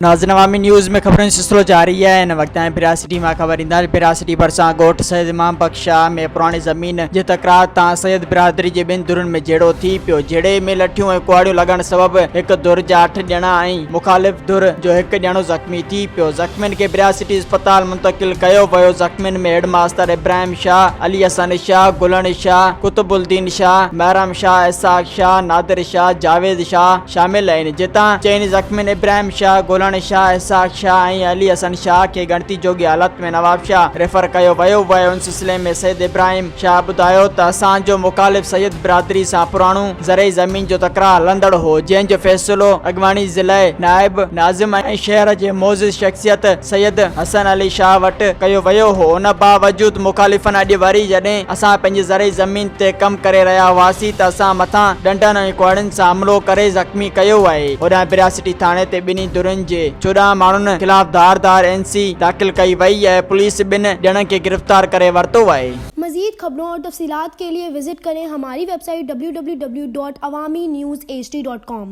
नाज़रीन अवामी न्यूज़ में खबरों सिलसिलो जारी है। इन वक्त भिरासिटी में खबर इंदा भिरासिटी भरसान गोठ सैयद इमाम बख्शा में पुराणी ज़मीन जे तकरार तां सैयद बिरादरी जे ॿिनि धुरनि में झेड़ो थी पियो। झेड़े में लठियूं ऐं कुआड़ियूं लॻण सबबि हिकु धुर जा 8 ॼणा ऐं मुखालिफ़ धुर जो हिकु ॼणो ज़ख़्मी थी पियो। ज़ख़्मियुनि खे भिरासिटी अस्पताल मुंतकिल कयो वियो। ज़ख़्मियुनि में हेड मास्टर इब्राहिम शाह, अली हसन शाह, गुलन शाह, कुतुबुद्दीन शाह, महराम शाह, इसाक शाह, नादिर शाह, जावेद शाह शामिल आहिनि। जितां चइनि ज़ख़्मियुनि इब्राहिम शाह, गुलन शाह, इसाक शाह ऐं अली हसन शाह खे गणती जोगी हालत में नवाब शाह रेफर कयो वियो। उन सिलसिले में सैयद इब्राहिम शाह ॿुधायो त असांजो मुखालिफ़ सैयद बिरादरी सां पुराणो ज़रई ज़मीन जो तकरार हलंदड़ हो, जंहिंजो फ़ैसिलो अॻवानी ज़िले नाइब नाज़िम ऐं शहर जे मोज़िज़ शख़्सियत सैयद हसन अली शाह वटि कयो वियो हो। उन बावजूद मुखालिफ़नि अॼु वरी जॾहिं असां पंहिंजी ज़रई ज़मीन ते कमु करे रहिया हुआसीं त असां मथां डंडनि ऐं कुआड़ियुनि सां हमिलो करे ज़ख़्मी कयो आहे। होॾां भिरासिटी थाणे ते ॿिन्ही धुरनि जे 14 माण्हुनि खिलाफ़ धारदार NC दाख़िल कई वई है। पुलिस ॿिनि ॼणनि खे गिरफ्तार करे वरितो आहे। मज़ीद खबरों और तफसीलात के लिए विजिट करें हमारी वेबसाइट www.awamiNewsHD.com।